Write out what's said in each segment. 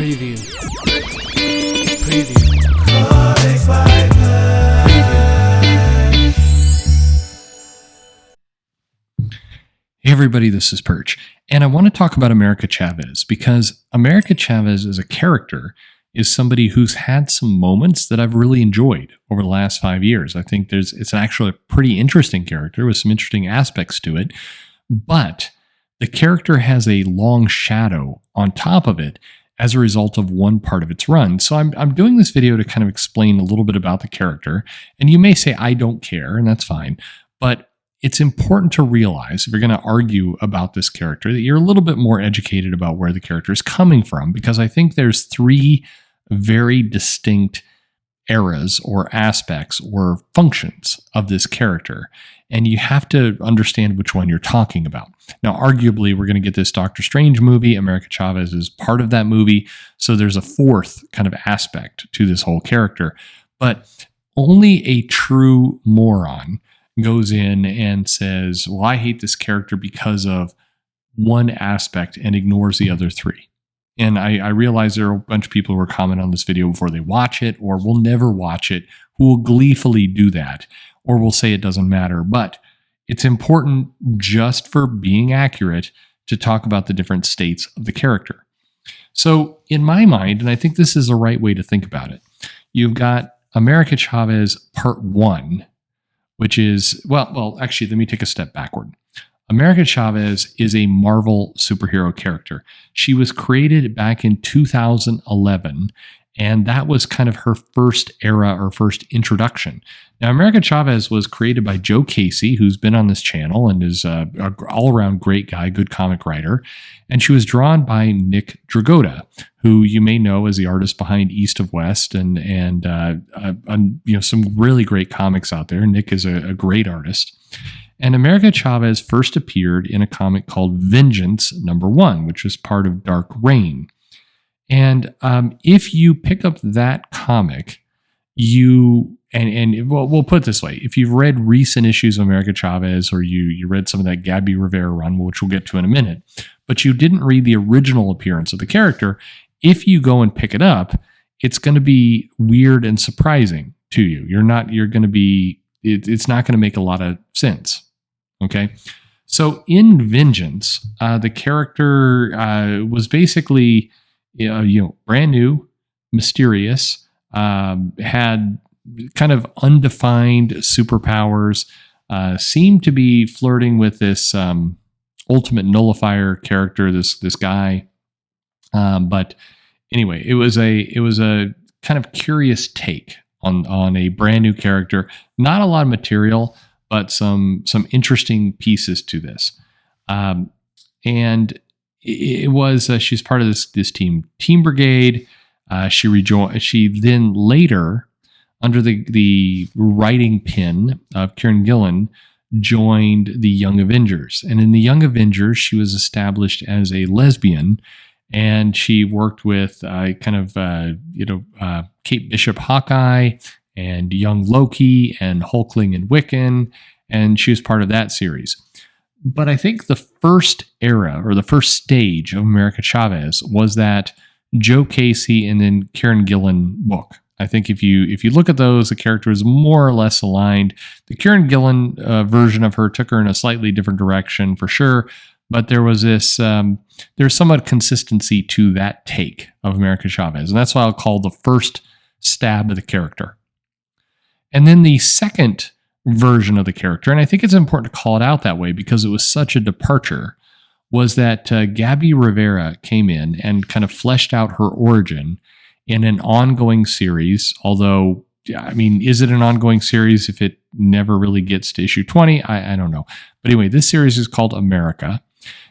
Preview. Preview. Hey everybody, this is Perch, and I want to talk about America Chavez because America Chavez as a character is somebody who's had some moments that I've really enjoyed over the last 5 years. I think it's actually a pretty interesting character with some interesting aspects to it, but the character has a long shadow on top of it as a result of one part of its run. So I'm doing this video to kind of explain a little bit about the character, and you may say I don't care, and that's fine, but it's important to realize, if you're going to argue about this character, that you're a little bit more educated about where the character is coming from, because I think there's three very distinct eras or aspects or functions of this character, and you have to understand which one you're talking about. Now, arguably, we're going to get this Doctor Strange movie. America Chavez is part of that movie, so there's a fourth kind of aspect to this whole character, but only a true moron goes in and says, well, I hate this character because of one aspect and ignores the other three. And I realize there are a bunch of people who are commenting on this video before they watch it or will never watch it, who will gleefully do that or will say it doesn't matter. But it's important, just for being accurate, to talk about the different states of the character. So in my mind, and I think this is the right way to think about it, you've got America Chavez Part 1, which is, well, actually, let me take a step backward. America Chavez is a Marvel superhero character. She was created back in 2011, and that was kind of her first era or first introduction. Now, America Chavez was created by Joe Casey, who's been on this channel and is an all-around great guy, good comic writer, and she was drawn by Nick Dragotta, who you may know as the artist behind East of West and some really great comics out there. Nick is a great artist. And America Chavez first appeared in a comic called Vengeance #1, which was part of Dark Reign. And if you pick up that comic, we'll put it this way. If you've read recent issues of America Chavez, or you read some of that Gabby Rivera run, which we'll get to in a minute, but you didn't read the original appearance of the character, if you go and pick it up, it's going to be weird and surprising to you. It's not going to make a lot of sense. Okay. So in Vengeance, the character was basically, brand new, mysterious, had kind of undefined superpowers, seemed to be flirting with this ultimate nullifier character, this guy. But anyway, it was a kind of curious take on a brand new character. Not a lot of material, but some interesting pieces to this. And it was she's part of this Team Brigade. She then later, under the writing pen of Kieran Gillen, joined the Young Avengers. And in the Young Avengers, she was established as a lesbian, and she worked with Kate Bishop Hawkeye and young Loki and Hulkling and Wiccan, and she was part of that series. But I think the first era, or the first stage of America Chavez, was that Joe Casey and then Kieran Gillen book. I think if you look at those, the character is more or less aligned. The Kieran Gillen version of her took her in a slightly different direction for sure, but there was this there's somewhat consistency to that take of America Chavez, and that's why I'll call the first stab of the character. And then the second version of the character, and I think it's important to call it out that way because it was such a departure, was that Gabby Rivera came in and kind of fleshed out her origin in an ongoing series. Although, I mean, is it an ongoing series if it never really gets to issue 20? I don't know. But anyway, this series is called America.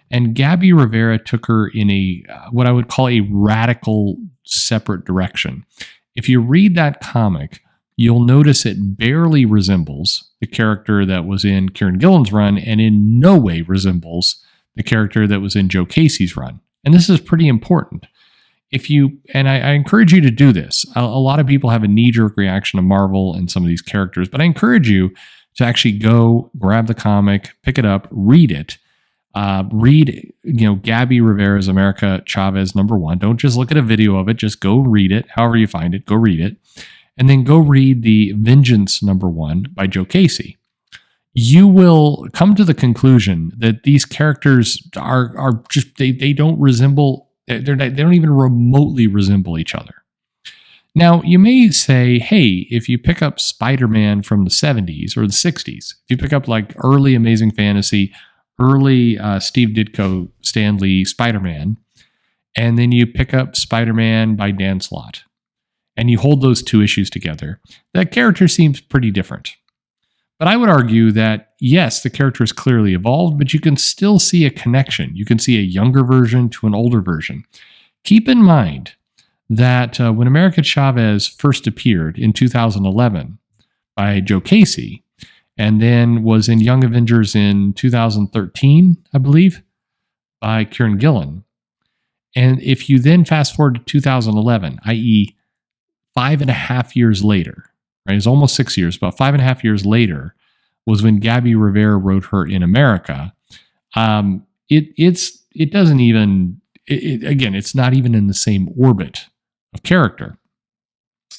And Gabby Rivera took her in a what I would call a radical separate direction. If you read that comic, you'll notice it barely resembles the character that was in Kieran Gillen's run, and in no way resembles the character that was in Joe Casey's run. And this is pretty important. I encourage you to do this. A lot of people have a knee-jerk reaction to Marvel and some of these characters, but I encourage you to actually go grab the comic, pick it up, read it, Read, Gabby Rivera's America Chavez #1. Don't just look at a video of it. Just go read it. However you find it, go read it. And then go read the Vengeance #1 by Joe Casey. You will come to the conclusion that these characters are just, they don't resemble, they don't even remotely resemble each other. Now, you may say, hey, if you pick up Spider-Man from the 70s or the 60s, if you pick up like early Amazing Fantasy, early Steve Ditko, Stan Lee Spider-Man, and then you pick up Spider-Man by Dan Slott, and you hold those two issues together, that character seems pretty different. But I would argue that, yes, the character is clearly evolved, but you can still see a connection. You can see a younger version to an older version. Keep in mind that when America Chavez first appeared in 2011 by Joe Casey, and then was in Young Avengers in 2013, I believe, by Kieran Gillen. And if you then fast forward to 2011, i.e., 5.5 years later, right? It's almost 6 years, about 5.5 years later was when Gabby Rivera wrote her in America. It doesn't even, again, it's not even in the same orbit of character.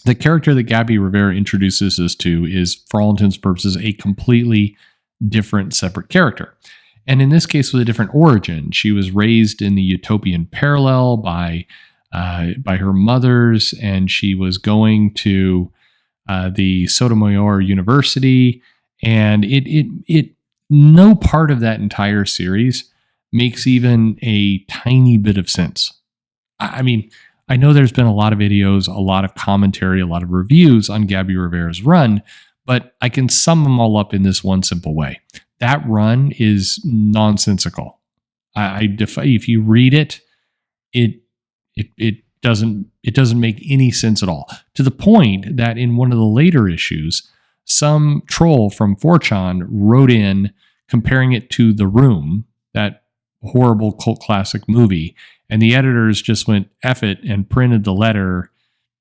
The character that Gabby Rivera introduces us to is, for all intents and purposes, a completely different, separate character. And in this case, with a different origin. She was raised in the utopian parallel by her mothers, and she was going to the Sotomayor University. And it no part of that entire series makes even a tiny bit of sense. I mean, I know there's been a lot of videos, a lot of commentary, a lot of reviews on Gabby Rivera's run, but I can sum them all up in this one simple way. That run is nonsensical. If you read it, it doesn't make any sense at all. To the point that in one of the later issues, some troll from 4chan wrote in comparing it to The Room, that horrible cult classic movie, and the editors just went F it and printed the letter,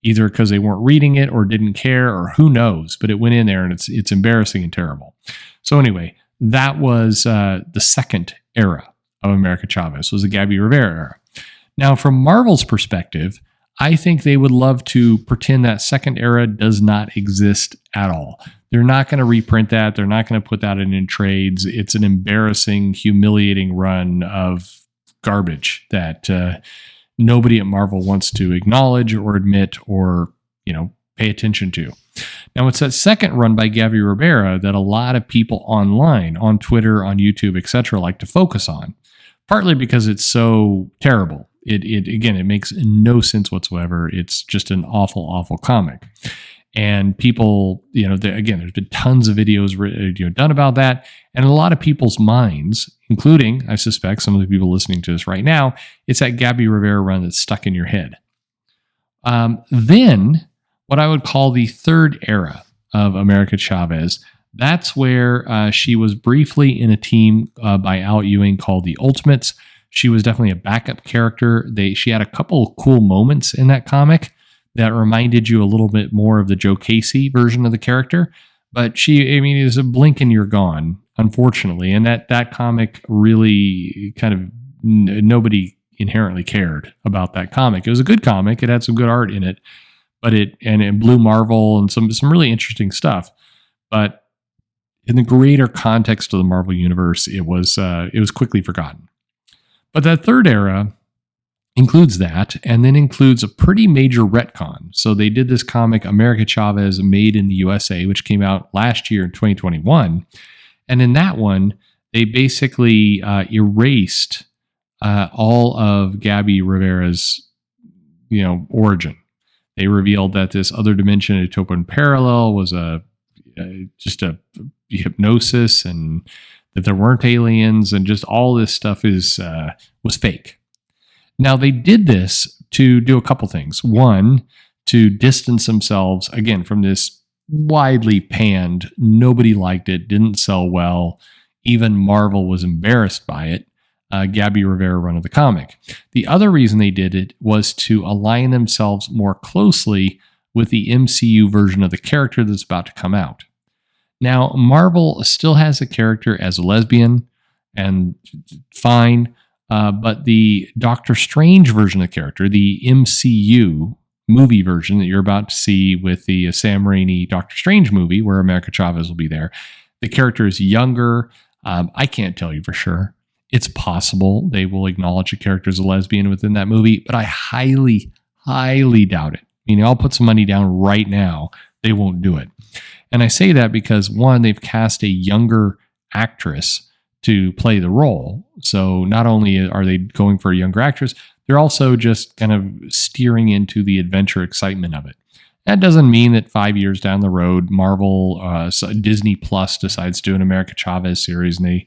either because they weren't reading it or didn't care, or who knows, but it went in there, and it's embarrassing and terrible. So anyway, that was the second era of America Chavez, was the Gabby Rivera era. Now, from Marvel's perspective, I think they would love to pretend that second era does not exist at all. They're not going to reprint that. They're not going to put that in trades. It's an embarrassing, humiliating run of garbage that nobody at Marvel wants to acknowledge or admit or, pay attention to. Now, it's that second run by Gabby Rivera that a lot of people online, on Twitter, on YouTube, etc., like to focus on, partly because it's so terrible. It makes no sense whatsoever. It's just an awful, awful comic. And people, there's been tons of videos done about that. And in a lot of people's minds, including, I suspect, some of the people listening to this right now, it's that Gabby Rivera run that's stuck in your head. Then, what I would call the third era of America Chavez, that's where she was briefly in a team by Al Ewing called the Ultimates. She was definitely a backup character. She had a couple of cool moments in that comic that reminded you a little bit more of the Joe Casey version of the character. But it was a blink and you're gone, unfortunately. And that comic really kind of, nobody inherently cared about that comic. It was a good comic. It had some good art in it, but it blew Marvel and some really interesting stuff. But in the greater context of the Marvel universe, it was quickly forgotten. But that third era includes that, and then includes a pretty major retcon. So they did this comic, America Chavez Made in the USA, which came out last year in 2021. And in that one, they basically erased all of Gabby Rivera's, origin. They revealed that this other dimension, a utopian parallel, was just a hypnosis, and that there weren't aliens, and just all this stuff was fake. Now, they did this to do a couple things. One, to distance themselves, again, from this widely panned, nobody liked it, didn't sell well, even Marvel was embarrassed by it, Gabby Rivera run of the comic. The other reason they did it was to align themselves more closely with the MCU version of the character that's about to come out. Now, Marvel still has the character as a lesbian, and fine. But the Doctor Strange version of the character, the MCU movie version that you're about to see with the Sam Raimi Doctor Strange movie, where America Chavez will be there, the character is younger. I can't tell you for sure. It's possible they will acknowledge a character as a lesbian within that movie, but I highly, highly doubt it. I'll put some money down right now. They won't do it. And I say that because, one, they've cast a younger actress to play the role. So not only are they going for a younger actress, they're also just kind of steering into the adventure excitement of it. That doesn't mean that 5 years down the road, Marvel, Disney Plus decides to do an America Chavez series and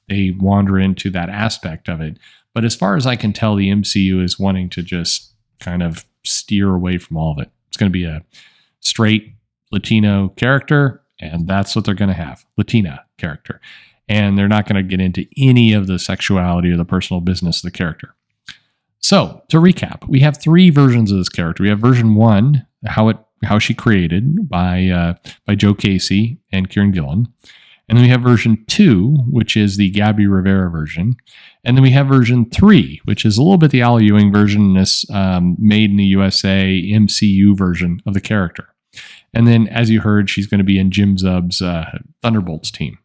they wander into that aspect of it. But as far as I can tell, the MCU is wanting to just kind of steer away from all of it. It's going to be a straight Latino character, and that's what they're going to have, Latina character. And they're not going to get into any of the sexuality or the personal business of the character. So, to recap, we have 3 versions of this character. We have version 1, how she created by Joe Casey and Kieran Gillen. And then we have version 2, which is the Gabby Rivera version. And then we have version 3, which is a little bit the Al Ewing version, this made in the USA MCU version of the character. And then, as you heard, she's going to be in Jim Zub's Thunderbolts team.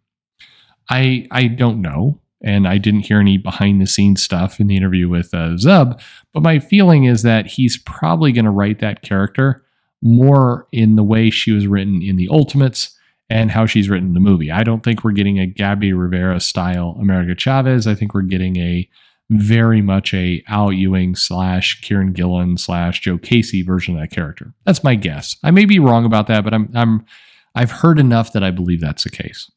I don't know, and I didn't hear any behind-the-scenes stuff in the interview with Zub, but my feeling is that he's probably going to write that character more in the way she was written in the Ultimates and how she's written in the movie. I don't think we're getting a Gabby Rivera style America Chavez. I think we're getting a very much a Al Ewing / Kieran Gillen / Joe Casey version of that character. That's my guess. I may be wrong about that, but I've heard enough that I believe that's the case.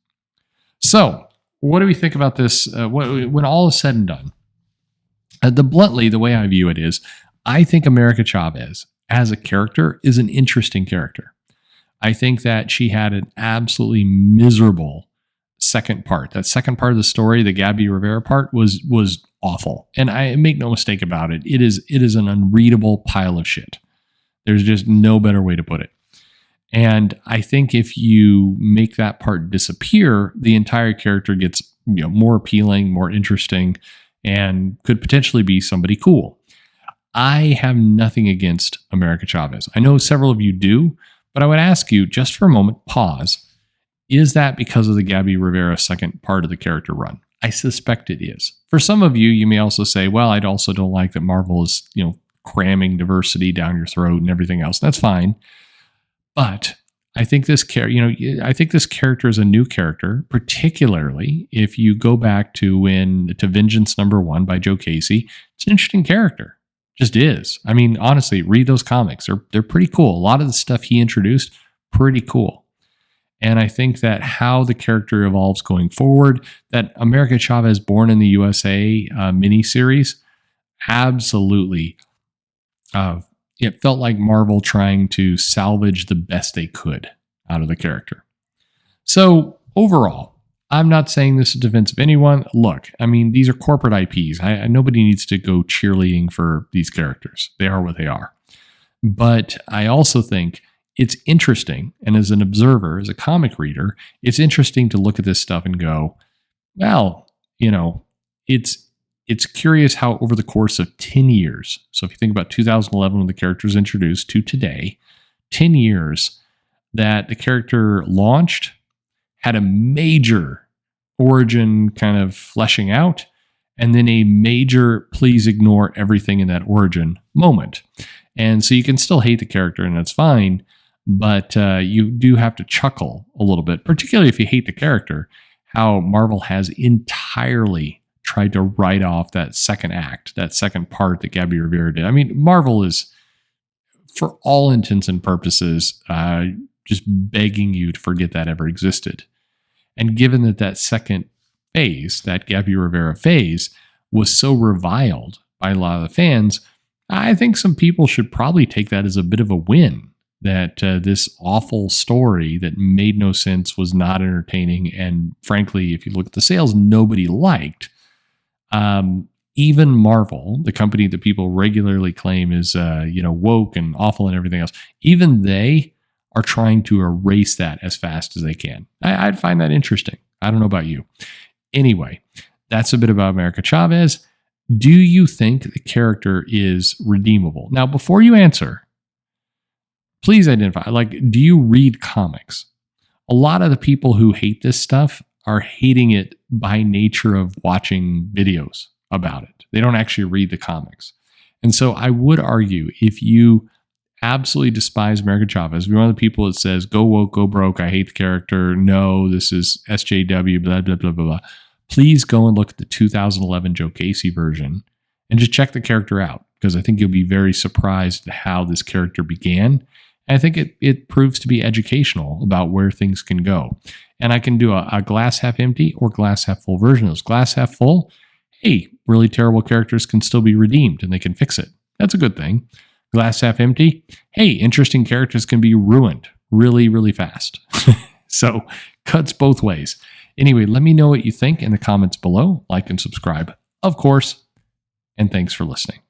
So, what do we think about this when all is said and done? Bluntly, the way I view it is, I think America Chavez as a character is an interesting character. I think that she had an absolutely miserable second part. That second part of the story, the Gabby Rivera part, was awful. And I make no mistake about it. It is an unreadable pile of shit. There's just no better way to put it. And I think if you make that part disappear, the entire character gets more appealing, more interesting, and could potentially be somebody cool. I have nothing against America Chavez. I know several of you do, but I would ask you, just for a moment, pause. Is that because of the Gabby Rivera second part of the character run? I suspect it is. For some of you, you may also say, well, I also don't like that Marvel is, cramming diversity down your throat and everything else. That's fine. But I think this character is a new character, particularly if you go back to Vengeance #1 by Joe Casey. It's an interesting character. Just is. I mean, honestly, read those comics. They're pretty cool. A lot of the stuff he introduced, pretty cool. And I think that how the character evolves going forward, that America Chavez Born in the USA miniseries, absolutely, it felt like Marvel trying to salvage the best they could out of the character. So overall, I'm not saying this in defense of anyone. Look, I mean, these are corporate IPs. Nobody needs to go cheerleading for these characters. They are what they are. But I also think it's interesting, and as an observer, as a comic reader, it's interesting to look at this stuff and go, well, it's curious how over the course of 10 years, so if you think about 2011 when the character was introduced to today, 10 years that the character launched, had a major origin kind of fleshing out, and then a major please ignore everything in that origin moment. And so you can still hate the character, and that's fine, but you do have to chuckle a little bit, particularly if you hate the character, how Marvel has entirely tried to write off that second act, that second part that Gabby Rivera did. I mean, Marvel is, for all intents and purposes, just begging you to forget that ever existed. And given that second phase, that Gabby Rivera phase, was so reviled by a lot of the fans, I think some people should probably take that as a bit of a win, that this awful story that made no sense, was not entertaining, and frankly, if you look at the sales, nobody liked. Even Marvel, the company that people regularly claim is woke and awful and everything else, even they are trying to erase that as fast as they can. I'd find that interesting. I don't know about you. Anyway, That's a bit about America Chavez. Do you think the character is redeemable? Now, before you answer, please identify, do you read comics? A lot of the people who hate this stuff are hating it by nature of watching videos about it. They don't actually read the comics. And so I would argue, if you absolutely despise America Chavez, if you're one of the people that says, go woke, go broke, I hate the character, no, this is SJW, blah, blah, blah, blah, blah, please go and look at the 2011 Joe Casey version and just check the character out, because I think you'll be very surprised at how this character began. And I think it proves to be educational about where things can go. And I can do a glass half empty or glass half full version of those. Glass half full, hey, really terrible characters can still be redeemed and they can fix it. That's a good thing. Glass half empty, hey, interesting characters can be ruined really, really fast. So cuts both ways. Anyway, let me know what you think in the comments below. Like and subscribe, of course. And thanks for listening.